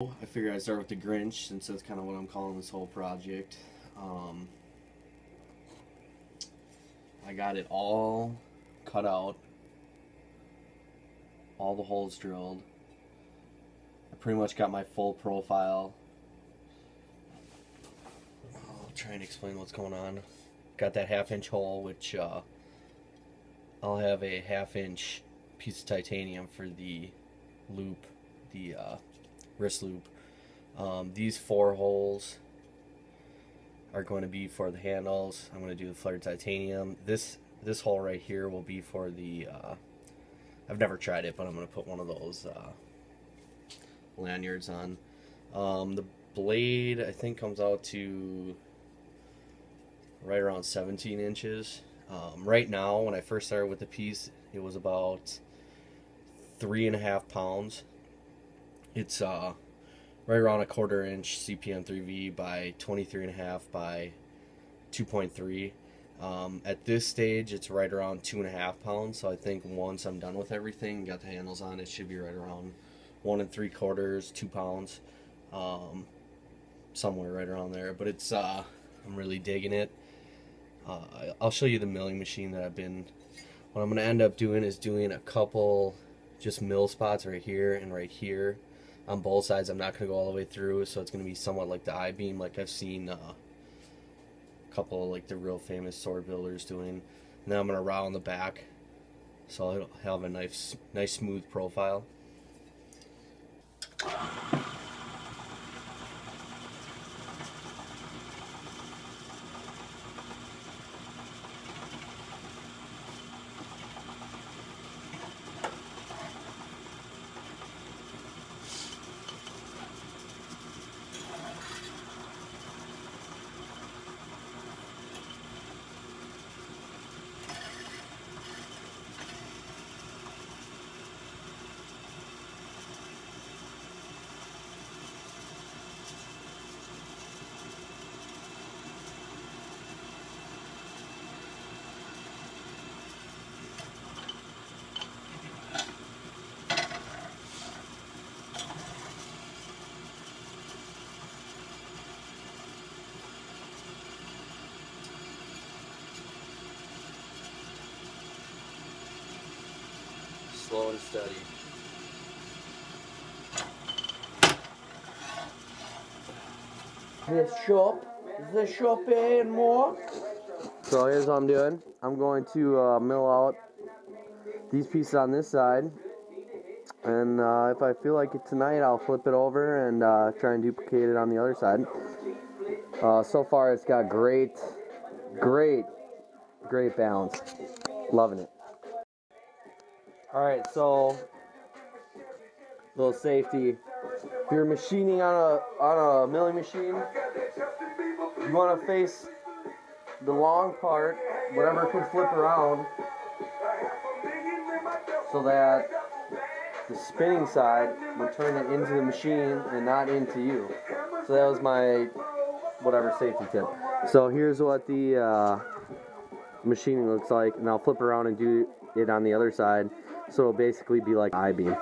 I figured I'd start with the Grinch since that's kind of what I'm calling this whole project. I got it all cut out, all the holes drilled. I pretty much got my full profile. I'll try and explain what's going on. Got that 1/2 inch hole, which I'll have a 1/2 inch piece of titanium for the loop, the wrist loop. These 4 holes are going to be for the handles. I'm going to do the flared titanium. This hole right here will be for the I've never tried it, but I'm going to put one of those lanyards on. The blade I think comes out to right around 17 inches. Right now, when I first started with the piece, it was about 3.5 pounds. It's right around a 1/4 inch CPM3V by 23.5 by 2.3. At this stage, it's right around 2.5 pounds. So I think once I'm done with everything, got the handles on, it should be right around 1 3/4, 2 pounds, somewhere right around there. But it's I'm really digging it. I'll show you the milling machine that I've been. What I'm going to end up doing is doing a couple just mill spots right here and right here on both sides. I'm not going to go all the way through, so it's going to be somewhat like the I-beam, like I've seen a couple of like the real famous sword builders doing. And then I'm going to round the back, so I'll have a nice smooth profile. Slow and steady. The shop and more. So here's what I'm doing. I'm going to mill out these pieces on this side, and if I feel like it tonight, I'll flip it over and try and duplicate it on the other side. So far, it's got great balance. Loving it. Alright, so little safety. If you're machining on a milling machine, you want to face the long part, whatever can flip around, so that the spinning side would turn it into the machine and not into you. So that was my whatever safety tip. So here's what the machining looks like, and I'll flip around and do it on the other side. So it'll basically be like I-beam.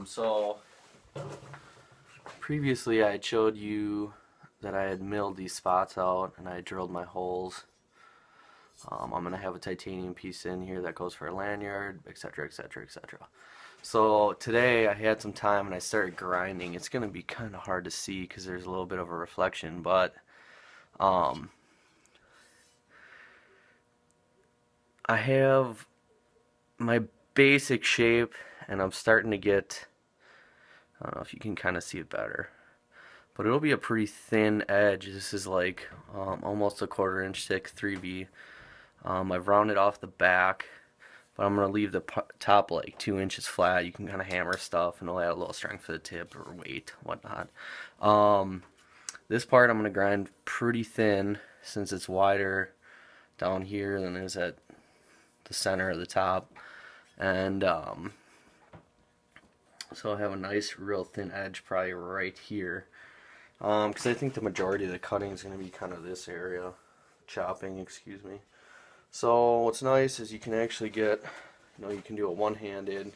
So previously I had showed you that I had milled these spots out and I drilled my holes. I'm going to have a titanium piece in here that goes for a lanyard, etc, etc, etc. So today I had some time and I started grinding. It's going to be kind of hard to see because there's a little bit of a reflection, but I have my basic shape and I'm starting to get, I don't know if you can kind of see it better, but it'll be a pretty thin edge. This is like almost a 1/4 inch thick 3V. I've rounded off the back, but I'm going to leave the top like 2 inches flat. You can kind of hammer stuff and it'll add a little strength to the tip or weight, whatnot. This part I'm going to grind pretty thin since it's wider down here than it is at the center of the top. And So I'll have a nice real thin edge probably right here, because I think the majority of the cutting is going to be kind of this area, chopping, excuse me. So what's nice is you can actually get, you can do a one-handed,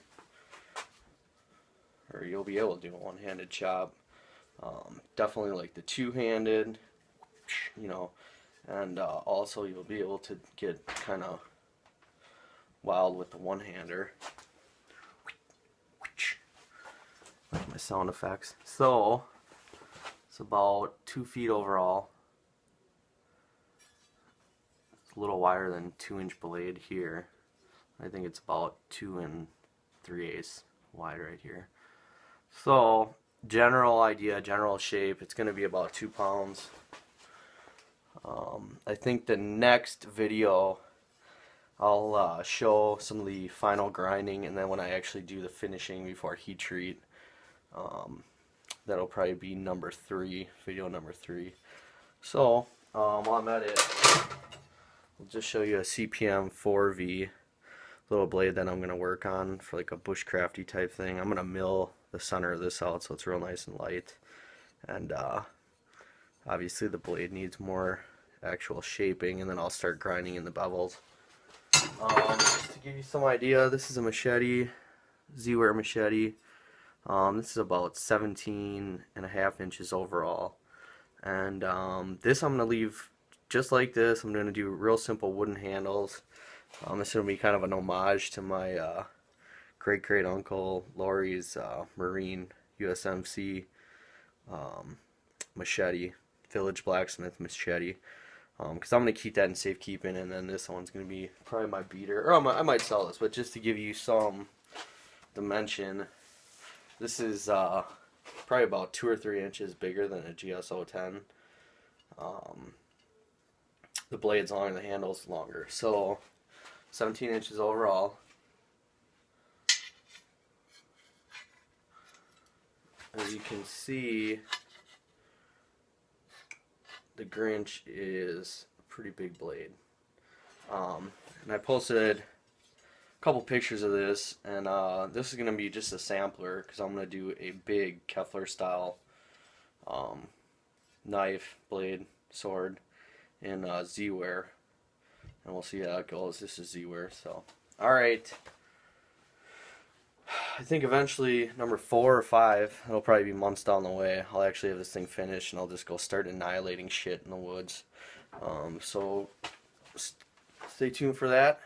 or you'll be able to do a one-handed chop. Definitely like the two-handed, and also you'll be able to get kind of wild with the one-hander. My sound effects. So it's about 2 feet overall. It's a little wider than 2-inch blade here. I think it's about 2 3/8 wide right here. So general idea, general shape, it's going to be about 2 pounds. I think the next video I'll show some of the final grinding, and then when I actually do the finishing before heat treat, that'll probably be number 3, video number 3. So while I'm at it, I'll just show you a CPM3V little blade that I'm going to work on for like a bushcrafty type thing. I'm going to mill the center of this out so it's real nice and light, and obviously the blade needs more actual shaping, and then I'll start grinding in the bevels. Just to give you some idea, this is a machete, Z-Wear machete. This is about 17.5 inches overall, and this I'm going to leave just like this. I'm going to do real simple wooden handles. This is going to be kind of an homage to my great uncle Laurie's Marine USMC machete, Village Blacksmith machete, because I'm going to keep that in safekeeping, and then this one's going to be probably my beater, or I might sell this, but just to give you some dimension, this is probably about 2 or 3 inches bigger than a GSO 10. The blade's longer, the handle's longer, so 17 inches overall. As you can see, the Grinch is a pretty big blade. And I posted a couple pictures of this, and this is going to be just a sampler because I'm going to do a big Keffeler style knife, blade, sword in Z-Wear, and we'll see how it goes. This is Z-Wear, so alright. I think eventually number 4 or 5, it'll probably be months down the way, I'll actually have this thing finished and I'll just go start annihilating shit in the woods. So stay tuned for that.